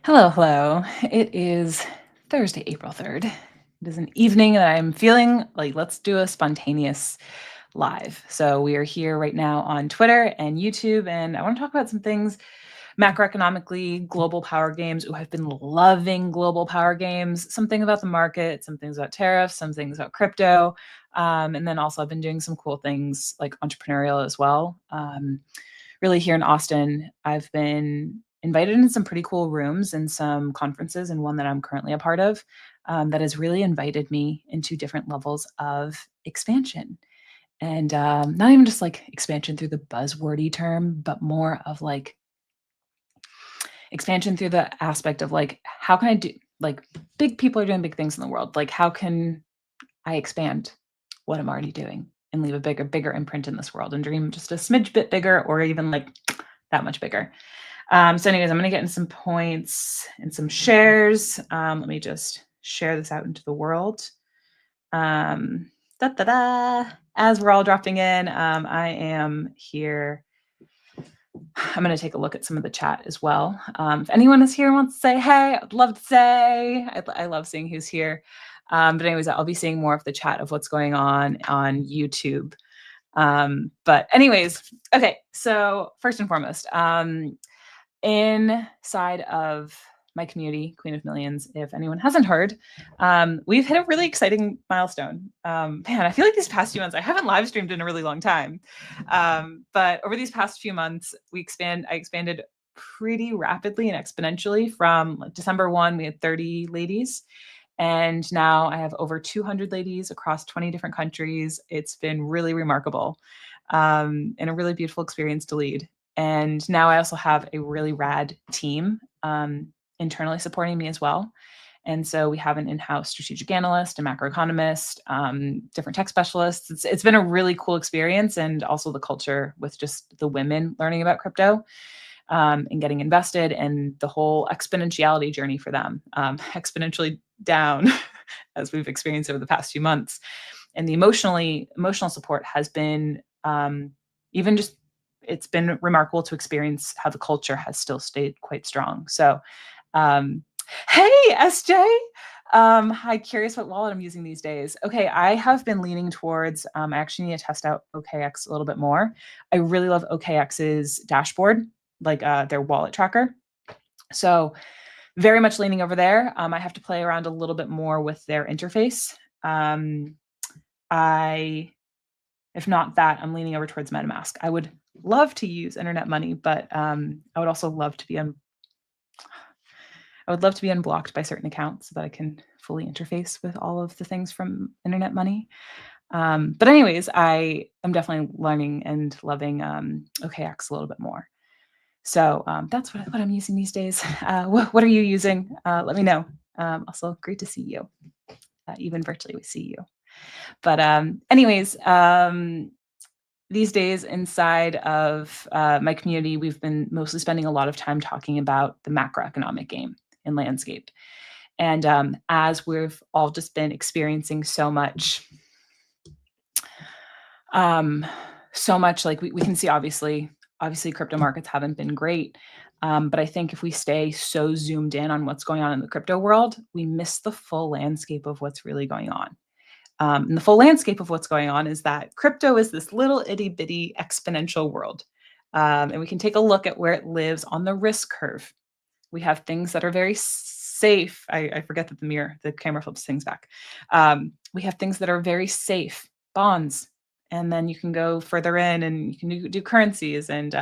Hello, hello. It is Thursday, April 3rd. It is an evening that I'm feeling like let's do a spontaneous live. So we are here right now on Twitter and YouTube, and I want to talk about some things macroeconomically, global power games. Ooh, I've been loving global power games. Some things about the market, some things about tariffs, some things about crypto. And then also I've been doing some cool things like entrepreneurial as well. Really here in Austin, I've been invited in some pretty cool rooms and some conferences, and one that I'm currently a part of that has really invited me into different levels of expansion. And not even just like expansion through the buzzwordy term, but more of like expansion through the aspect of like, how can I do like big people are doing big things in the world? Like, how can I expand what I'm already doing and leave a bigger imprint in this world and dream just a smidge bit bigger or even like that much bigger? So anyways, I'm going to get in some points and some shares. Let me just share this out into the world. Da, da, da. As we're all dropping in, I am here. I'm going to take a look at some of the chat as well. If anyone is here and wants to say, hey, I'd love to say, I love seeing who's here. But anyways, I'll be seeing more of the chat of what's going on YouTube. But anyways, okay. So first and foremost, inside of my community, Queen of Millions, if anyone hasn't heard, we've hit a really exciting milestone. Man, I feel like these past few months, I haven't live streamed in a really long time. But over these past few months, I expanded pretty rapidly and exponentially. From December 1, we had 30 ladies. And now I have over 200 ladies across 20 different countries. It's been really remarkable and a really beautiful experience to lead. And now I also have a really rad team internally supporting me as well. And so we have an in-house strategic analyst, a macroeconomist, different tech specialists. It's been a really cool experience, and also the culture with just the women learning about crypto and getting invested, and the whole exponentiality journey for them, exponentially down as we've experienced over the past few months. And the emotional support has been even just it's been remarkable to experience how the culture has still stayed quite strong. So, hey, SJ. Hi, curious what wallet I'm using these days. Okay, I have been leaning towards, I actually need to test out OKX a little bit more. I really love OKX's dashboard, like their wallet tracker. So, very much leaning over there. I have to play around a little bit more with their interface. If not that, I'm leaning over towards MetaMask. I would love to use internet money, but I would also love to be unblocked by certain accounts so that I can fully interface with all of the things from internet money. But anyways, I am definitely learning and loving OKX a little bit more. So that's what I'm using these days. What are you using? Let me know. Also, great to see you. Even virtually, we see you. But anyways, these days inside of my community, we've been mostly spending a lot of time talking about the macroeconomic game and landscape. And as we've all just been experiencing so much, like we can see, obviously crypto markets haven't been great. But I think if we stay so zoomed in on what's going on in the crypto world, we miss the full landscape of what's really going on. And the full landscape of what's going on is that crypto is this little itty bitty exponential world. And we can take a look at where it lives on the risk curve. We have things that are very safe. I forget that the camera flips things back. We have things that are very safe, bonds. And then you can go further in and you can do currencies and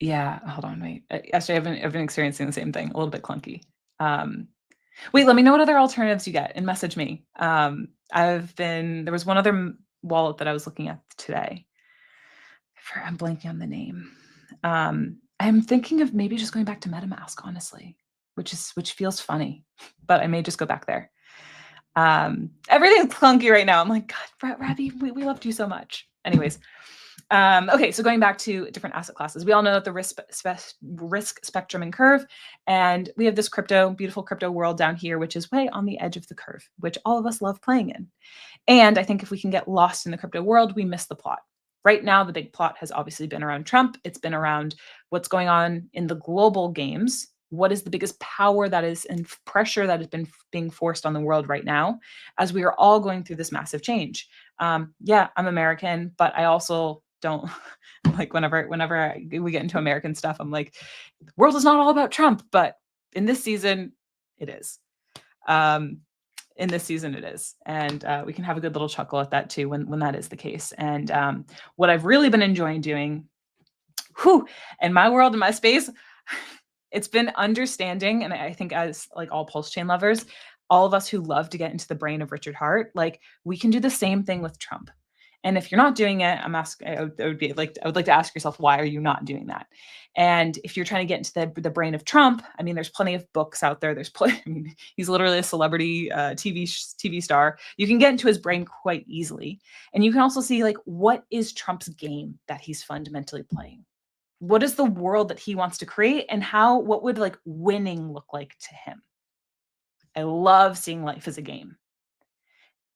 yeah, hold on, wait. Actually, I've been experiencing the same thing, a little bit clunky. Wait, let me know what other alternatives you get and message me. There was one other wallet that I was looking at today. I'm blanking on the name. I'm thinking of maybe just going back to MetaMask, honestly, which feels funny, but I may just go back there. Everything's clunky right now. I'm like, God, Ravi, we loved you so much. Anyways, okay, so going back to different asset classes, we all know that the risk spectrum and curve, and we have this beautiful crypto world down here, which is way on the edge of the curve, which all of us love playing in. And I think if we can get lost in the crypto world, we miss the plot. Right now, the big plot has obviously been around Trump. It's been around what's going on in the global games. What is the biggest power that is and pressure that has been being forced on the world right now as we are all going through this massive change? Yeah, I'm American, but I also don't like we get into American stuff. I'm like, the world is not all about Trump, but in this season, it is. Um, in this season it is, and we can have a good little chuckle at that too when that is the case. And what I've really been enjoying doing, whew, in my world, in my space, it's been understanding, and I think as like all pulse chain lovers, all of us who love to get into the brain of Richard Hart, like we can do the same thing with Trump. And if you're not doing it, I would like to ask yourself, why are you not doing that? And if you're trying to get into the brain of Trump, I mean, there's plenty of books out there. I mean, he's literally a celebrity TV star. You can get into his brain quite easily, and you can also see like what is Trump's game that he's fundamentally playing. What is the world that he wants to create, and what would like winning look like to him? I love seeing life as a game.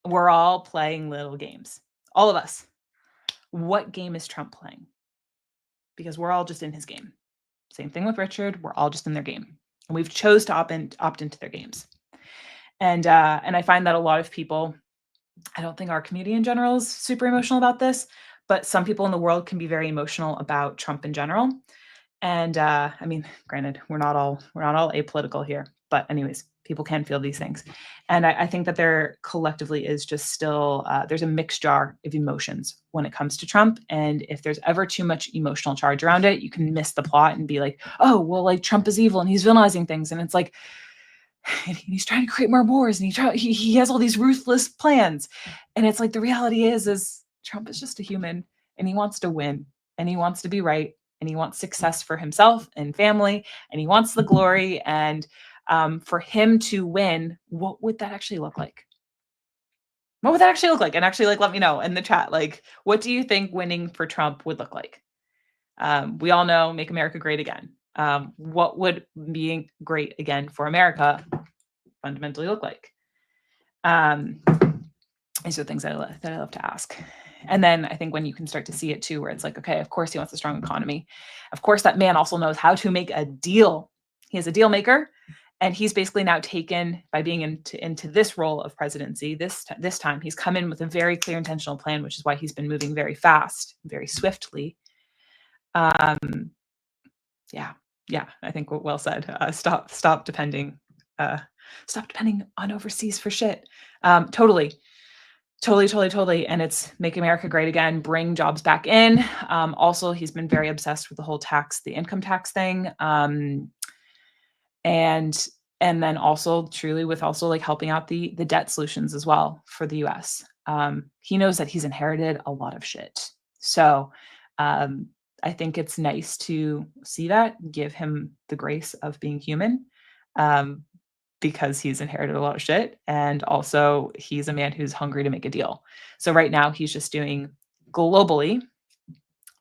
We're all playing little games. All of us. What game is Trump playing? Because we're all just in his game. Same thing with Richard. We're all just in their game. And we've chose to opt into their games. And I find that a lot of people, I don't think our community in general is super emotional about this, but some people in the world can be very emotional about Trump in general. And I mean, granted, we're not all apolitical here, but anyways, people can feel these things. And I think that there collectively is just still there's a mixed jar of emotions when it comes to Trump. And if there's ever too much emotional charge around it, you can miss the plot and be like, oh, well, like Trump is evil and he's villainizing things. And it's like, and he's trying to create more wars, and he has all these ruthless plans. And it's like the reality is Trump is just a human, and he wants to win, and he wants to be right, and he wants success for himself and family, and he wants the glory. And for him to win, what would that actually look like? What would that actually look like? And actually, like, let me know in the chat. Like, what do you think winning for Trump would look like? We all know "Make America Great Again." What would being great again for America fundamentally look like? Um, these are things that I love to ask. And then I think when you can start to see it too, where it's like, okay, of course he wants a strong economy. Of course, that man also knows how to make a deal. He is a deal maker. And he's basically now taken by being into this role of presidency. This time, he's come in with a very clear intentional plan, which is why he's been moving very fast, very swiftly. Yeah, yeah, I think well said. Stop depending on overseas for shit. Totally. Totally. And it's make America great again, bring jobs back in. Also, he's been very obsessed with the whole the income tax thing. And then also truly with also like helping out the debt solutions as well for the US. He knows that he's inherited a lot of shit. So I think it's nice to see that, give him the grace of being human. Because he's inherited a lot of shit. And also he's a man who's hungry to make a deal. So right now he's just doing globally,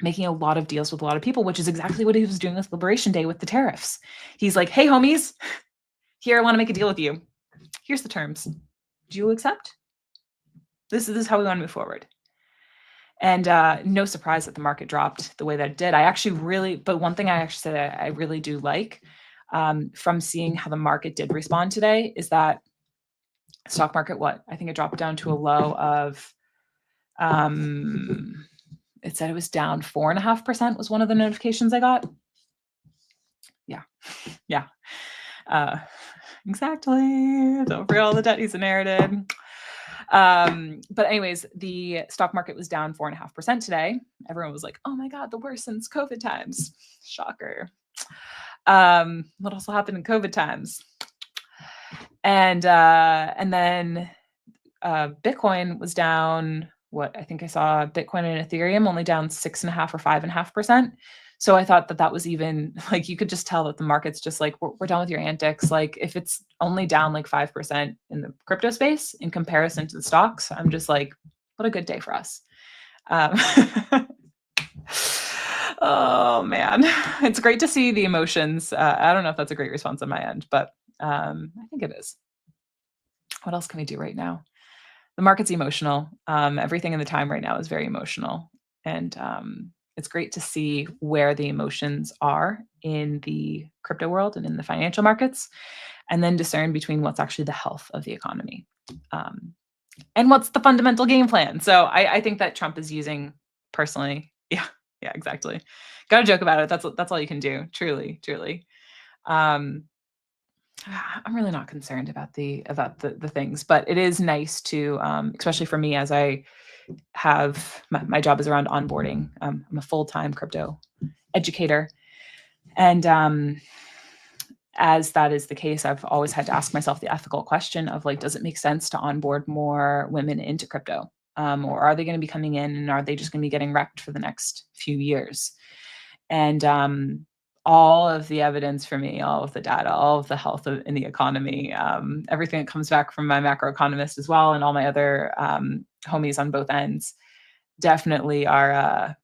making a lot of deals with a lot of people, which is exactly what he was doing with Liberation Day with the tariffs. He's like, hey, homies, here, I want to make a deal with you. Here's the terms. Do you accept? This is how we want to move forward. And no surprise that the market dropped the way that it did. But one thing I actually said I really do like from seeing how the market did respond today is that stock market, I think it dropped down to a low of, it said it was down 4.5% was one of the notifications I got. Yeah. Exactly. Don't forget all the debt he's inherited. But anyways, the stock market was down 4.5% today. Everyone was like, oh my God, the worst since COVID times. Shocker. What also happened in COVID times? And then Bitcoin was down, I think I saw Bitcoin and Ethereum only down 6.5 or 5.5%. So I thought that was even like, you could just tell that the market's just like, we're done with your antics. Like if it's only down like 5% in the crypto space in comparison to the stocks, I'm just like, what a good day for us. Oh man, it's great to see the emotions. I don't know if that's a great response on my end, but I think it is. What else can we do right now? The market's emotional. Everything in the time right now is very emotional. And it's great to see where the emotions are in the crypto world and in the financial markets, and then discern between what's actually the health of the economy, um, and what's the fundamental game plan. So I think that Trump is using personally. Yeah, yeah, exactly. Got to joke about it. That's all you can do. Truly, truly. Um, I'm really not concerned about the things, but it is nice to, especially for me, as I have my job is around onboarding. I'm a full time crypto educator, and as that is the case, I've always had to ask myself the ethical question of like, does it make sense to onboard more women into crypto? Or are they going to be coming in and are they just going to be getting wrecked for the next few years? And all of the evidence for me, all of the data, all of the health in the economy, everything that comes back from my macroeconomist as well, and all my other homies on both ends, definitely are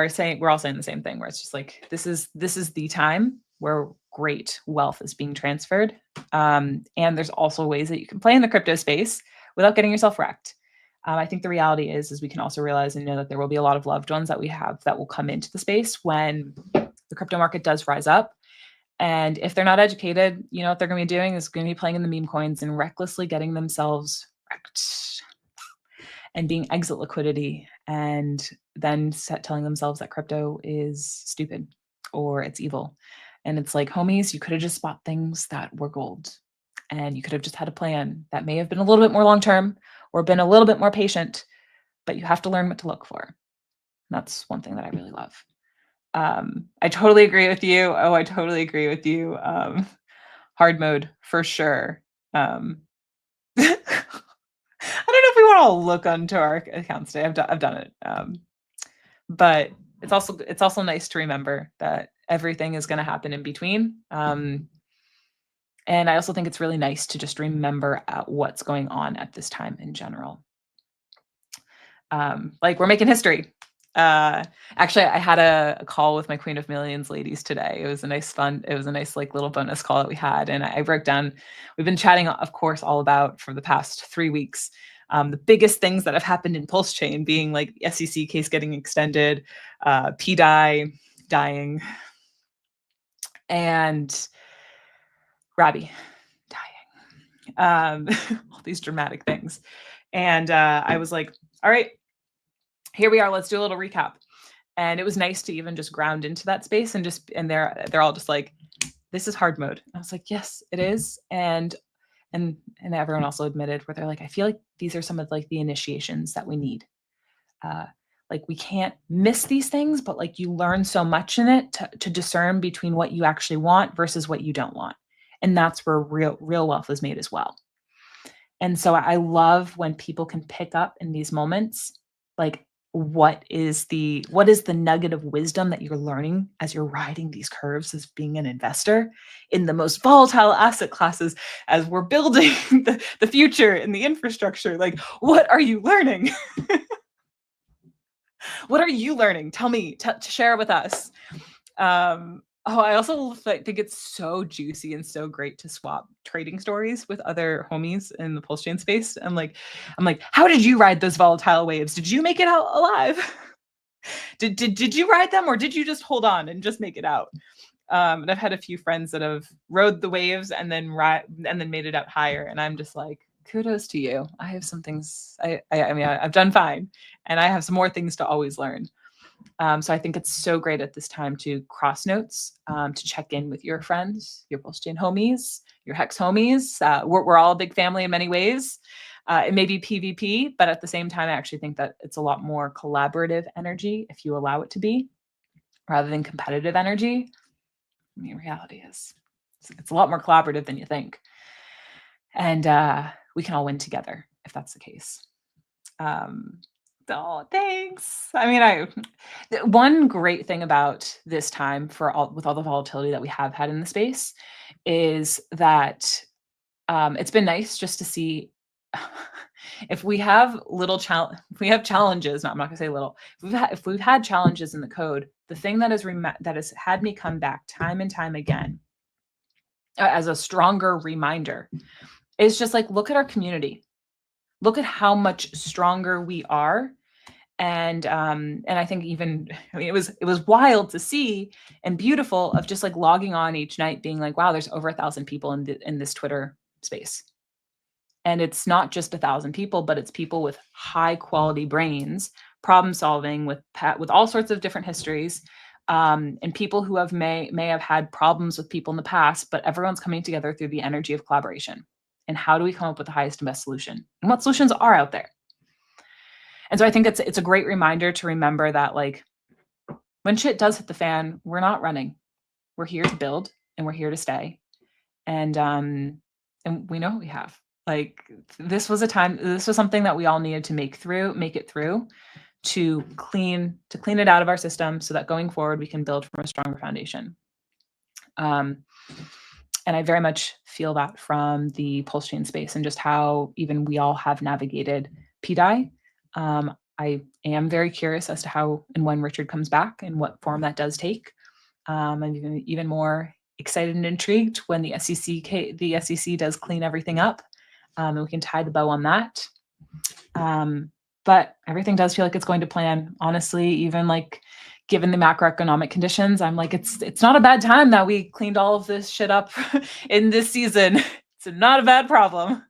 saying, we're all saying the same thing, where it's just like this is the time where great wealth is being transferred, and there's also ways that you can play in the crypto space without getting yourself wrecked. I think the reality is we can also realize and know that there will be a lot of loved ones that we have that will come into the space when the crypto market does rise up. And if they're not educated, what they're going to be doing is going to be playing in the meme coins and recklessly getting themselves wrecked and being exit liquidity, and then telling themselves that crypto is stupid or it's evil. And it's like, homies, you could have just bought things that were gold, and you could have just had a plan that may have been a little bit more long term or been a little bit more patient, but you have to learn what to look for. And that's one thing that I really love. I totally agree with you. Oh, I totally agree with you. Hard mode for sure. I don't know if we want to look onto our accounts today. I've done it, but it's also nice to remember that everything is going to happen in between. And I also think it's really nice to just remember what's going on at this time in general. Like, we're making history. Actually, I had a call with my Queen of Millions ladies today. It was a nice like little bonus call that we had. And I broke down, we've been chatting, of course, all about for the past 3 weeks, the biggest things that have happened in Pulse Chain being like the SEC case getting extended, PDI dying, and Robbie dying. All these dramatic things. And I was like, all right, here we are. Let's do a little recap. And it was nice to even just ground into that space and they're all just like, this is hard mode. I was like, yes, it is. And everyone also admitted where they're like, I feel like these are some of like the initiations that we need. Like, we can't miss these things, but like, you learn so much in it to discern between what you actually want versus what you don't want. And that's where real wealth is made as well. And so I love when people can pick up in these moments, like, what is the nugget of wisdom that you're learning as you're riding these curves as being an investor in the most volatile asset classes, as we're building the future and the infrastructure. Like, what are you learning? What are you learning? Tell me, to share with us. I also think it's so juicy and so great to swap trading stories with other homies in the Pulse Chain space. I'm like, how did you ride those volatile waves? Did you make it out alive? did you ride them, or did you just hold on and just make it out? And I've had a few friends that have rode the waves and then made it out higher, and I'm just like, kudos to you. I have some things. I've done fine, and I have some more things to always learn. So I think it's so great at this time to cross notes, to check in with your friends, your Pulse Chain homies, your Hex homies. We're all a big family in many ways. It may be PvP, but at the same time, I actually think that it's a lot more collaborative energy if you allow it to be, rather than competitive energy. I mean, reality is it's a lot more collaborative than you think. And we can all win together if that's the case. Oh, thanks. I mean, one great thing about this time with all the volatility that we have had in the space is that it's been nice just to see if we have challenges. No, I'm not gonna say little. If we've had challenges in the code, the thing that has had me come back time and time again, as a stronger reminder, is just like, look at our community. Look at how much stronger we are And I think even, I mean, it was wild to see and beautiful of just like logging on each night being like, wow, there's over 1,000 people in this Twitter space. And it's not just 1,000 people, but it's people with high quality brains, problem solving with all sorts of different histories, and people who may have had problems with people in the past, but everyone's coming together through the energy of collaboration. And how do we come up with the highest and best solution? And what solutions are out there? And so I think it's a great reminder to remember that, like, when shit does hit the fan, we're not running. We're here to build, and we're here to stay. And we know what we have. Like, this was something that we all needed to make it through, to clean it out of our system so that going forward we can build from a stronger foundation. Um, and I very much feel that from the pulse chain space and just how even we all have navigated PDI. I am very curious as to how and when Richard comes back and what form that does take. I'm even more excited and intrigued when the SEC does clean everything up, and we can tie the bow on that. But everything does feel like it's going to plan. Honestly, even like given the macroeconomic conditions, I'm like, it's not a bad time that we cleaned all of this shit up in this season. It's not a bad problem.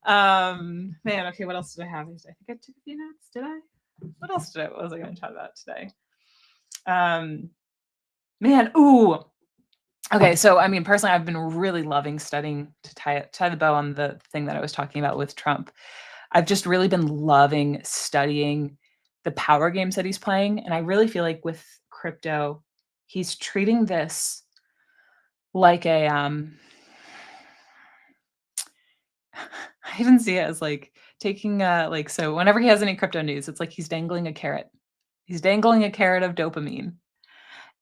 Man, okay, what else did I have? I think I took a few notes. Did I? What else was I going to chat about today? Man, ooh. Okay, so I mean, personally, I've been really loving studying to tie the bow on the thing that I was talking about with Trump. I've just really been loving studying the power games that he's playing, and I really feel like with crypto, he's treating this like a I even see it as like taking like, so whenever he has any crypto news, it's like he's dangling a carrot. He's dangling a carrot of dopamine.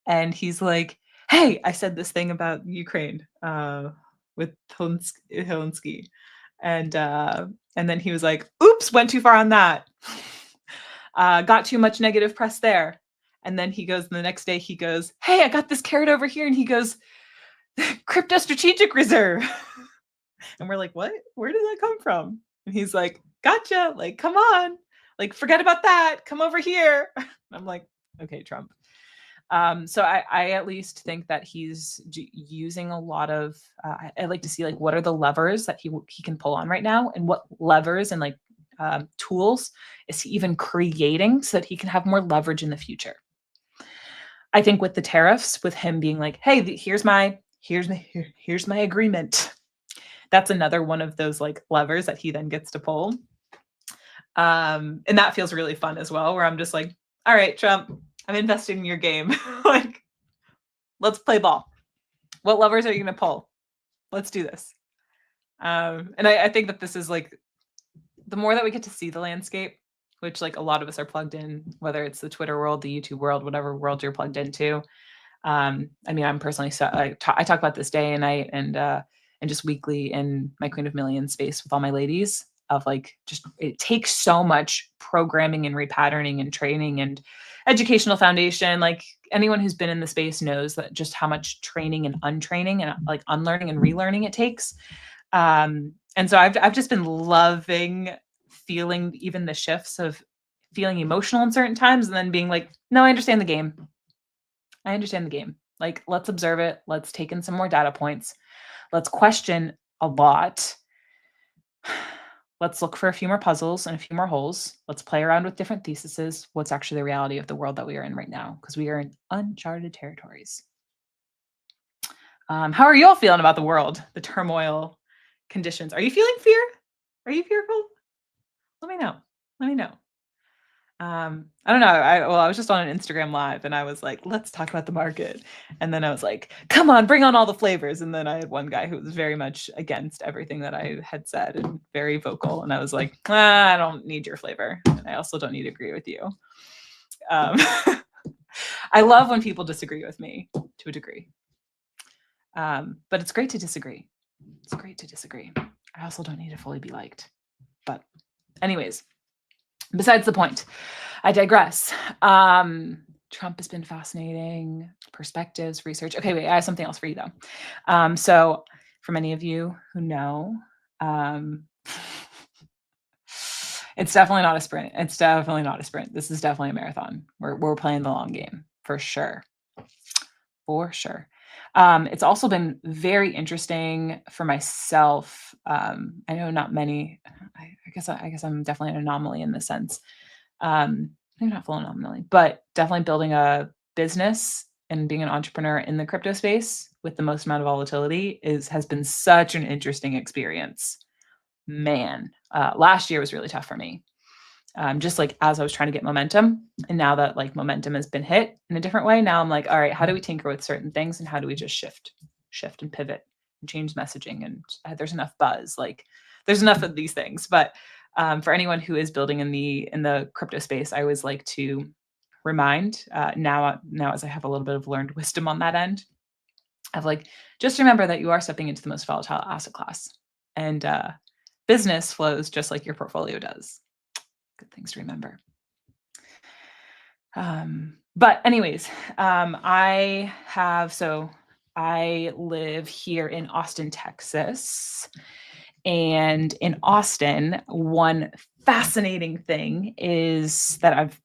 And he's like, "Hey, I said this thing about Ukraine with Helensky," and then he was like, "Oops, went too far on that. Got too much negative press there." And then he goes, the next day he goes, "Hey, I got this carrot over here," and he goes, "Crypto strategic reserve." And we're like, "What? Where did that come from?" And he's like, "Gotcha! Like, come on! Like, forget about that. Come over here." And I'm like, "Okay, Trump." So I at least think that he's using a lot of. I like to see like what are the levers that he can pull on right now, and what levers and like tools is he even creating so that he can have more leverage in the future. I think with the tariffs, with him being like, "Hey, here's my agreement." That's another one of those like levers that he then gets to pull. And that feels really fun as well, where I'm just like, "All right, Trump, I'm investing in your game. Like, let's play ball. What levers are you going to pull? Let's do this." And I think that this is like the more that we get to see the landscape, which like a lot of us are plugged in, whether it's the Twitter world, the YouTube world, whatever world you're plugged into. I mean, I'm personally, I talk about this day and night and just weekly in my Queen of Millions space with all my ladies of like, just, it takes so much programming and repatterning and training and educational foundation. Like anyone who's been in the space knows that just how much training and untraining and like unlearning and relearning it takes. And so I've just been loving feeling even the shifts of feeling emotional in certain times and then being like, no, I understand the game. I understand the game. Like, let's observe it. Let's take in some more data points. Let's question a lot. Let's look for a few more puzzles and a few more holes. Let's play around with different theses. What's actually the reality of the world that we are in right now? Because we are in uncharted territories. How are you all feeling about the world, the turmoil, conditions? Are you feeling fear? Are you fearful? Let me know. Let me know. I don't know. I was just on an Instagram live and I was like, let's talk about the market. And then I was like, come on, bring on all the flavors. And then I had one guy who was very much against everything that I had said and very vocal. And I was like, I don't need your flavor. And I also don't need to agree with you. I love when people disagree with me to a degree. But it's great to disagree. It's great to disagree. I also don't need to fully be liked. But anyways, besides the point, I digress. Trump has been fascinating. Perspectives, research. Okay, wait, I have something else for you though. So for many of you who know, It's definitely not a sprint. It's definitely not a sprint. This is definitely a marathon. We're playing the long game for sure. For sure. It's also been very interesting for myself. I know not many. I guess I'm definitely an anomaly in this sense. Maybe not full anomaly, but definitely building a business and being an entrepreneur in the crypto space with the most amount of volatility has been such an interesting experience. Man, last year was really tough for me. Just like as I was trying to get momentum, and now that like momentum has been hit in a different way, now I'm like, all right, how do we tinker with certain things, and how do we just shift and pivot and change messaging? And there's enough buzz, like there's enough of these things. But for anyone who is building in the crypto space, I always like to remind now as I have a little bit of learned wisdom on that end of like just remember that you are stepping into the most volatile asset class, and business flows just like your portfolio does. Good things to remember. But anyways, I live here in Austin, Texas. And in Austin, one fascinating thing is that I've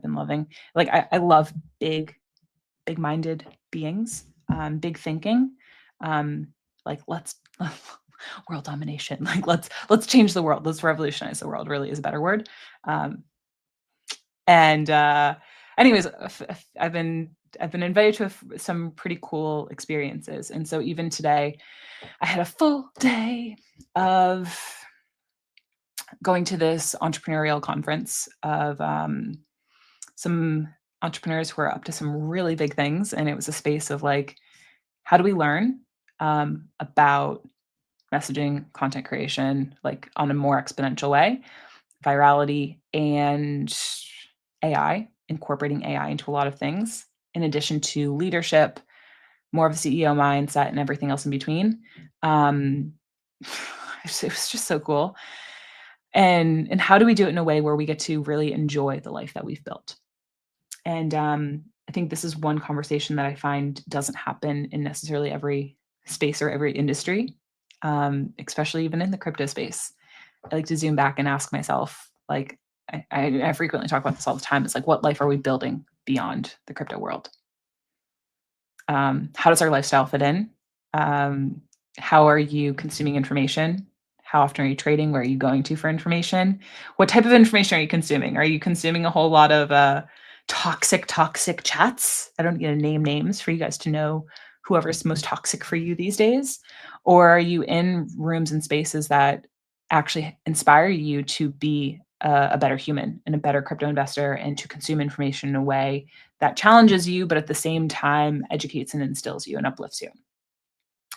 been loving. Like I love big-minded beings, big thinking. Like let's world domination. Like let's change the world. Let's revolutionize the world. Really is a better word. Um, and anyways, I've been invited to some pretty cool experiences, and so even today, I had a full day of going to this entrepreneurial conference of some entrepreneurs who are up to some really big things, and it was a space of like, how do we learn about messaging, content creation, like on a more exponential way, virality, and AI, incorporating AI into a lot of things, in addition to leadership, more of a CEO mindset, and everything else in between. Um, it was just so cool. And how do we do it in a way where we get to really enjoy the life that we've built? And I think this is one conversation that I find doesn't happen in necessarily every space or every industry, especially even in the crypto space. I like to zoom back and ask myself, like, I frequently talk about this all the time. It's like, what life are we building beyond the crypto world? How does our lifestyle fit in? Um, how are you consuming information? How often are you trading? Where are you going to for information? What type of information are you consuming? Are you consuming a whole lot of toxic chats? I don't need to name names for you guys to know whoever's most toxic for you these days. Or are you in rooms and spaces that actually inspire you to be a better human and a better crypto investor, and to consume information in a way that challenges you, but at the same time educates and instills you and uplifts you?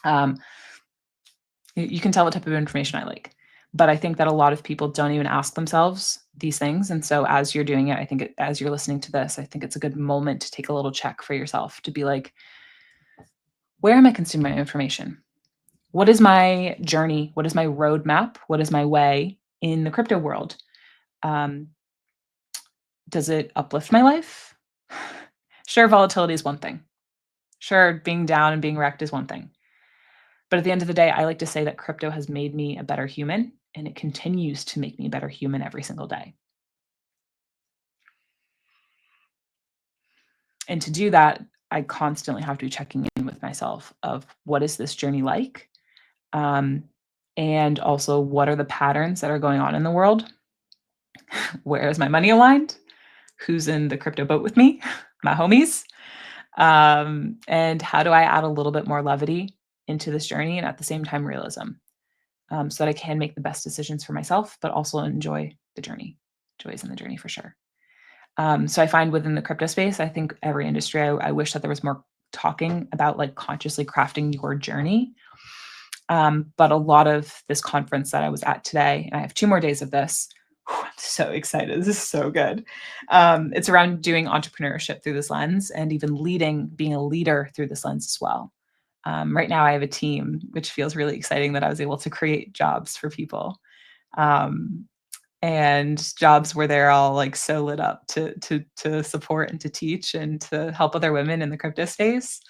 Um, you can tell what type of information I like. But I think that a lot of people don't even ask themselves these things. And so as you're doing it, as you're listening to this, I think it's a good moment to take a little check for yourself to be like, where am I consuming my information? What is my journey? What is my roadmap? What is my way in the crypto world? Um, does it uplift my life? Sure, volatility is one thing. Sure, being down and being wrecked is one thing. But at the end of the day, I like to say that crypto has made me a better human, and it continues to make me a better human every single day. And to do that, I constantly have to be checking in with myself of what is this journey like? Um, and also what are the patterns that are going on in the world? Where is my money aligned? Who's in the crypto boat with me? My homies. And how do I add a little bit more levity into this journey and at the same time realism, so that I can make the best decisions for myself, but also enjoy the journey. Joy is in the journey for sure. So I find within the crypto space, I think every industry, I wish that there was more talking about like consciously crafting your journey. But a lot of this conference that I was at today, and I have 2 more days of this. I'm so excited. This is so good. It's around doing entrepreneurship through this lens, and even being a leader through this lens as well. Right now, I have a team, which feels really exciting that I was able to create jobs for people. Um, and jobs where they're all like so lit up to support and to teach and to help other women in the crypto space.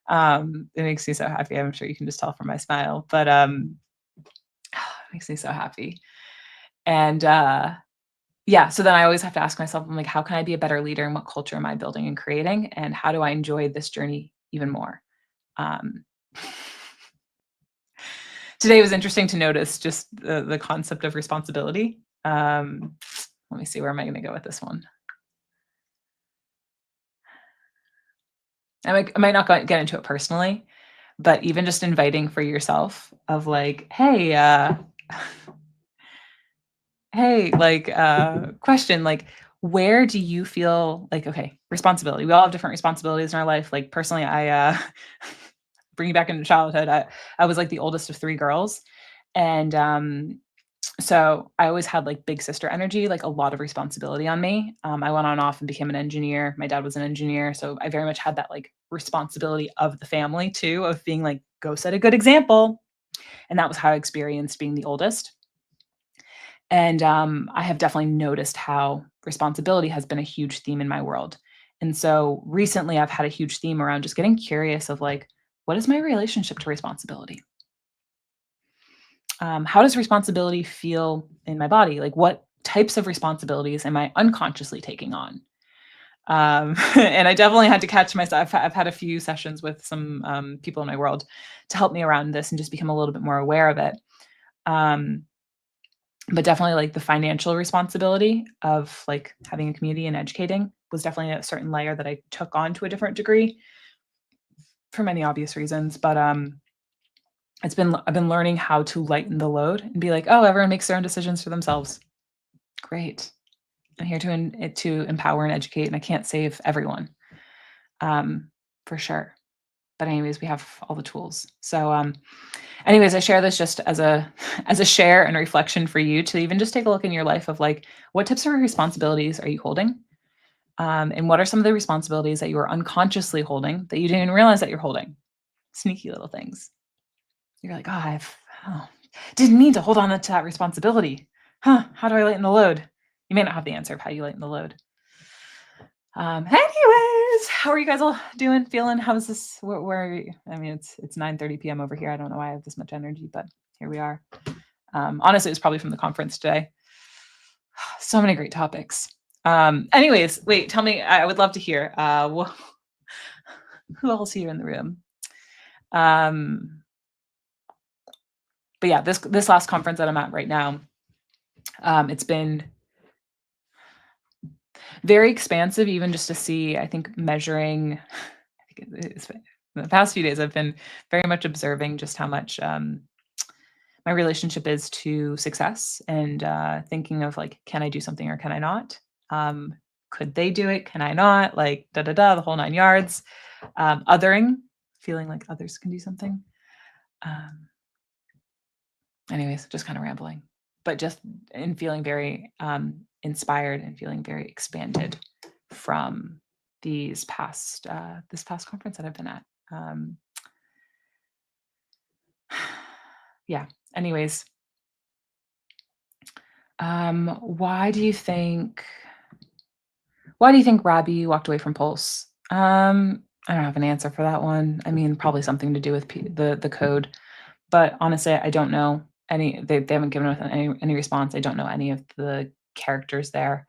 It makes me so happy. I'm sure you can just tell from my smile, but it makes me so happy. And Yeah, so then I always have to ask myself, I'm like, how can I be a better leader and what culture am I building and creating? And how do I enjoy this journey even more? Um, Today was interesting to notice just the concept of responsibility. Let me see, where am I going to go with this one? I might not get into it personally, but even just inviting for yourself of like, hey, hey, like, question, like, where do you feel like, okay, responsibility. We all have different responsibilities in our life. Like personally, bring you back into childhood. I was like the oldest of three girls. And so I always had like big sister energy, like a lot of responsibility on me. I went on off and became an engineer. My dad was an engineer. So I very much had that like responsibility of the family too, of being like, go set a good example. And that was how I experienced being the oldest. And I have definitely noticed how responsibility has been a huge theme in my world. And so recently I've had a huge theme around just getting curious of like, what is my relationship to responsibility? How does responsibility feel in my body? Like, what types of responsibilities am I unconsciously taking on? And I definitely had to catch myself. I've had a few sessions with some people in my world to help me around this and just become a little bit more aware of it. Um, but definitely like the financial responsibility of like having a community and educating was definitely a certain layer that I took on to a different degree for many obvious reasons. But I've been learning how to lighten the load and be like, oh, everyone makes their own decisions for themselves. Great. I'm here to empower and educate, and I can't save everyone, for sure. But anyways, we have all the tools. So, anyways, I share this just as a as a share and reflection for you to even just take a look in your life of like, what types of responsibilities are you holding? And what are some of the responsibilities that you are unconsciously holding that you didn't even realize that you're holding? Sneaky little things. You're like, oh, didn't mean to hold on to that responsibility. Huh? How do I lighten the load? You may not have the answer of how you lighten the load. Anyways, how are you guys all doing, feeling? How's this? Where are you? I mean, it's 9:30 p.m. over here. I don't know why I have this much energy, but here we are. Honestly, it's probably from the conference today. So many great topics. Anyways, wait, tell me. I would love to hear. Who else here in the room? Um, but yeah, this last conference that I'm at right now, it's been very expansive, even just to see. I think measuring. I think it's the past few days. I've been very much observing just how much my relationship is to success and thinking of like, can I do something or can I not? Um, could they do it? Can I not? Like da da da, the whole nine yards. Othering, feeling like others can do something. Um, anyways, just kind of rambling, but just in feeling very inspired and feeling very expanded from this past conference that I've been at. Um, yeah. Anyways, why do you think? Why do you think Robbie walked away from Pulse? I don't have an answer for that one. I mean, probably something to do with the code, but honestly, I don't know any. They haven't given us any response. I don't know any of the characters there.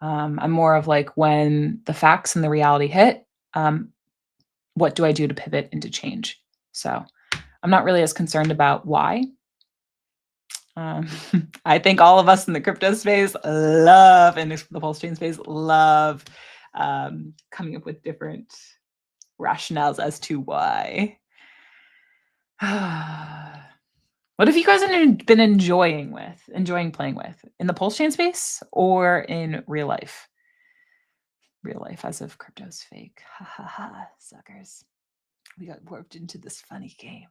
I'm more of like when the facts and the reality hit. Um, what do I do to pivot into change? So I'm not really as concerned about why. Um, I think all of us in the crypto space love, and the pulse chain space love coming up with different rationales as to why. What have you guys been enjoying playing with in the pulse chain space or in real life? Real life as if crypto's fake. Ha ha ha, suckers. We got warped into this funny game.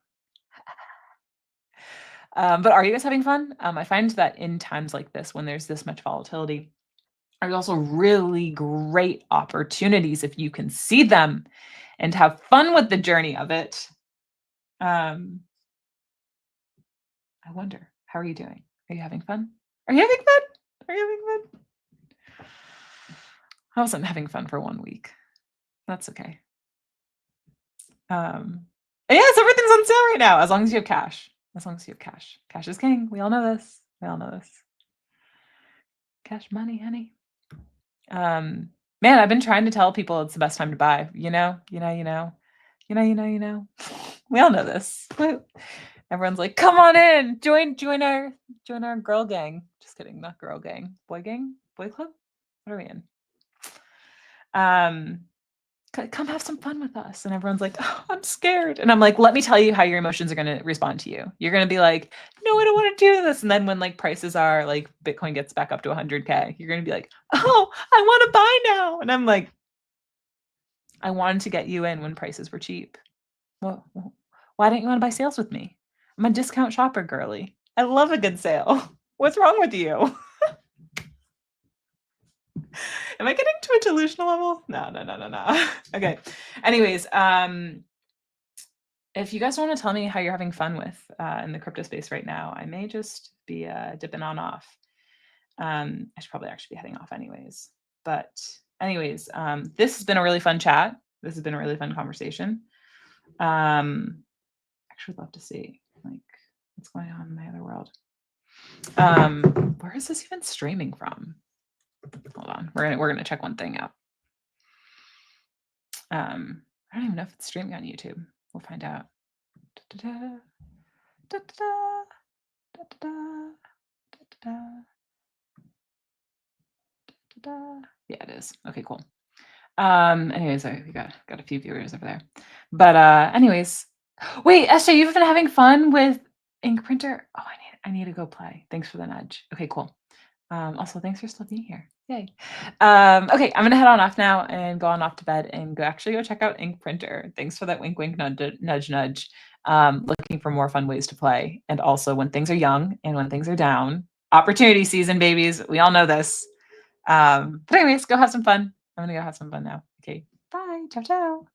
But are you guys having fun? I find that in times like this, when there's this much volatility, there's also really great opportunities if you can see them and have fun with the journey of it. Um, I wonder, how are you doing? Are you having fun? Are you having fun? Are you having fun? I wasn't having fun for 1 week. That's okay. Yes, everything's on sale right now. As long as you have cash. As long as you have cash. Cash is king. We all know this. We all know this. Cash money, honey. Man, I've been trying to tell people it's the best time to buy. We all know this. Everyone's like, come on in, join our girl gang. Just kidding, not girl gang, boy club. What are we in? Come have some fun with us. And everyone's like, oh, I'm scared. And I'm like, let me tell you how your emotions are going to respond to you. You're going to be like, no, I don't want to do this. And then when like prices are like Bitcoin gets back up to 100K, you're going to be like, oh, I want to buy now. And I'm like, I wanted to get you in when prices were cheap. Well, why didn't you want to buy sales with me? I'm a discount shopper, girly. I love a good sale. What's wrong with you? Am I getting to a delusional level? No. Okay. Anyways, if you guys want to tell me how you're having fun with in the crypto space right now, I may just be dipping on off. I should probably actually be heading off anyways. But anyways, this has been a really fun chat. This has been a really fun conversation. Actually love to see like what's going on in my other world. Where is this even streaming from? Hold on, we're gonna check one thing out. I don't even know if it's streaming on YouTube. We'll find out. Yeah, it is. Okay, cool. Anyways, we got a few viewers over there. But anyways, wait, SJ, you've been having fun with ink printer? Oh, I need to go play. Thanks for the nudge. Okay, cool. Also, thanks for still being here. Yay. Okay, I'm gonna head on off now and go on off to bed and go check out ink printer. Thanks for that wink wink nudge. Looking for more fun ways to play. And also when things are young and when things are down, opportunity season, babies. We all know this. But anyways, go have some fun. I'm gonna go have some fun now. Okay, bye. Ciao, ciao.